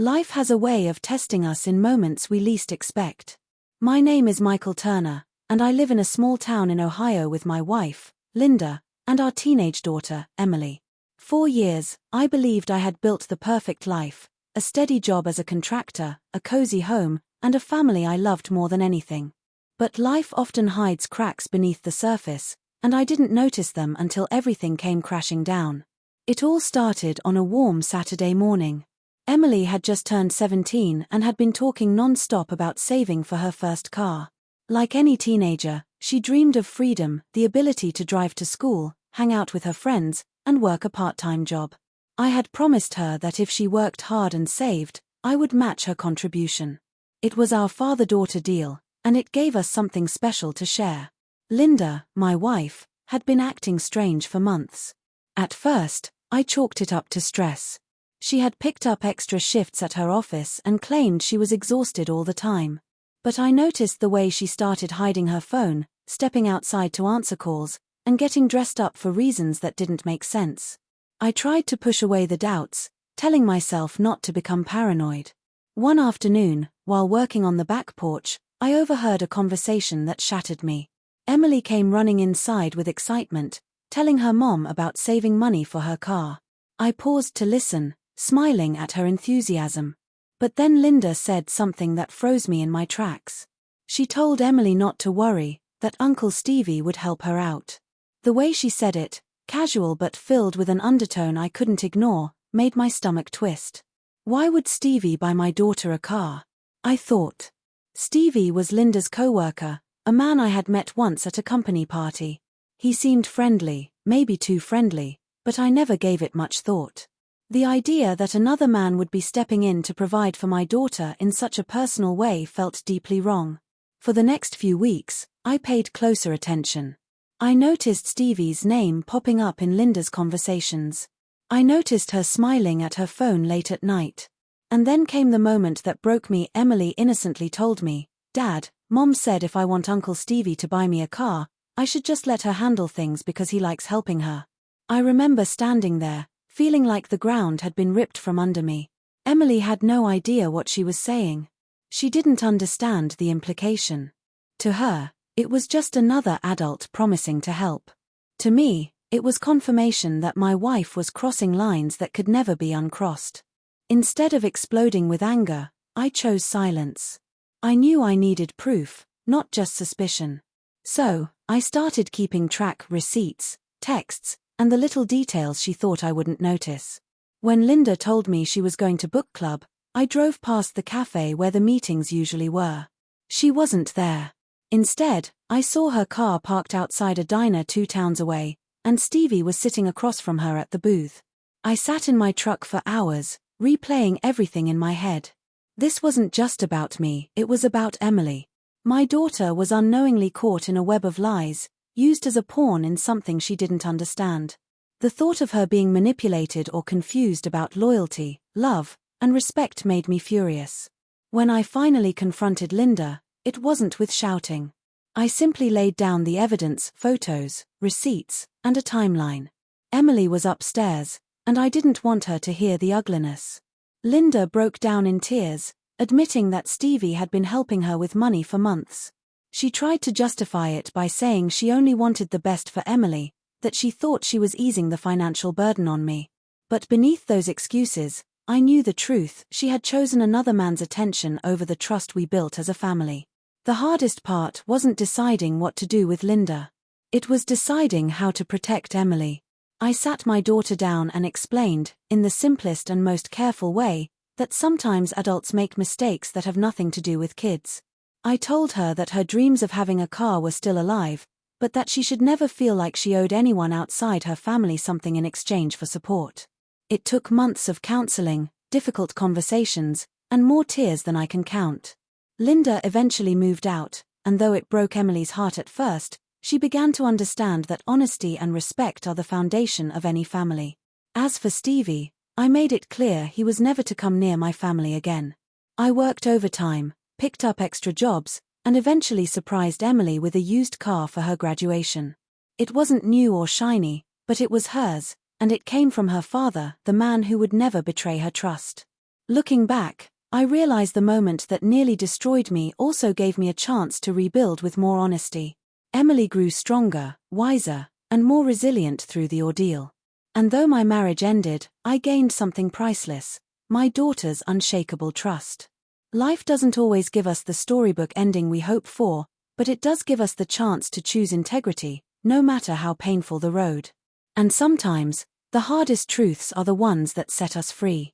Life has a way of testing us in moments we least expect. My name is Michael Turner, and I live in a small town in Ohio with my wife, Linda, and our teenage daughter, Emily. 4 years, I believed I had built the perfect life, a steady job as a contractor, a cozy home, and a family I loved more than anything. But life often hides cracks beneath the surface, and I didn't notice them until everything came crashing down. It all started on a warm Saturday morning. Emily had just turned 17 and had been talking non-stop about saving for her first car. Like any teenager, she dreamed of freedom, the ability to drive to school, hang out with her friends, and work a part-time job. I had promised her that if she worked hard and saved, I would match her contribution. It was our father-daughter deal, and it gave us something special to share. Linda, my wife, had been acting strange for months. At first, I chalked it up to stress. She had picked up extra shifts at her office and claimed she was exhausted all the time. But I noticed the way she started hiding her phone, stepping outside to answer calls, and getting dressed up for reasons that didn't make sense. I tried to push away the doubts, telling myself not to become paranoid. One afternoon, while working on the back porch, I overheard a conversation that shattered me. Emily came running inside with excitement, telling her mom about saving money for her car. I paused to listen, smiling at her enthusiasm. But then Linda said something that froze me in my tracks. She told Emily not to worry, that Uncle Stevie would help her out. The way she said it, casual but filled with an undertone I couldn't ignore, made my stomach twist. Why would Stevie buy my daughter a car? I thought. Stevie was Linda's co-worker, a man I had met once at a company party. He seemed friendly, maybe too friendly, but I never gave it much thought. The idea that another man would be stepping in to provide for my daughter in such a personal way felt deeply wrong. For the next few weeks, I paid closer attention. I noticed Stevie's name popping up in Linda's conversations. I noticed her smiling at her phone late at night. And then came the moment that broke me. Emily innocently told me, "Dad, Mom said if I want Uncle Stevie to buy me a car, I should just let her handle things because he likes helping her." I remember standing there, feeling like the ground had been ripped from under me. Emily had no idea what she was saying. She didn't understand the implication. To her, it was just another adult promising to help. To me, it was confirmation that my wife was crossing lines that could never be uncrossed. Instead of exploding with anger, I chose silence. I knew I needed proof, not just suspicion. So, I started keeping track receipts, texts, and the little details she thought I wouldn't notice. When Linda told me she was going to book club, I drove past the cafe where the meetings usually were. She wasn't there. Instead, I saw her car parked outside a diner 2 towns away, and Stevie was sitting across from her at the booth. I sat in my truck for hours, replaying everything in my head. This wasn't just about me, it was about Emily. My daughter was unknowingly caught in a web of lies, used as a pawn in something she didn't understand. The thought of her being manipulated or confused about loyalty, love, and respect made me furious. When I finally confronted Linda, it wasn't with shouting. I simply laid down the evidence, photos, receipts, and a timeline. Emily was upstairs, and I didn't want her to hear the ugliness. Linda broke down in tears, admitting that Stevie had been helping her with money for months. She tried to justify it by saying she only wanted the best for Emily, that she thought she was easing the financial burden on me. But beneath those excuses, I knew the truth. She had chosen another man's attention over the trust we built as a family. The hardest part wasn't deciding what to do with Linda. It was deciding how to protect Emily. I sat my daughter down and explained, in the simplest and most careful way, that sometimes adults make mistakes that have nothing to do with kids. I told her that her dreams of having a car were still alive, but that she should never feel like she owed anyone outside her family something in exchange for support. It took months of counseling, difficult conversations, and more tears than I can count. Linda eventually moved out, and though it broke Emily's heart at first, she began to understand that honesty and respect are the foundation of any family. As for Stevie, I made it clear he was never to come near my family again. I worked overtime, picked up extra jobs, and eventually surprised Emily with a used car for her graduation. It wasn't new or shiny, but it was hers, and it came from her father, the man who would never betray her trust. Looking back, I realize the moment that nearly destroyed me also gave me a chance to rebuild with more honesty. Emily grew stronger, wiser, and more resilient through the ordeal. And though my marriage ended, I gained something priceless: my daughter's unshakable trust. Life doesn't always give us the storybook ending we hope for, but it does give us the chance to choose integrity, no matter how painful the road. And sometimes, the hardest truths are the ones that set us free.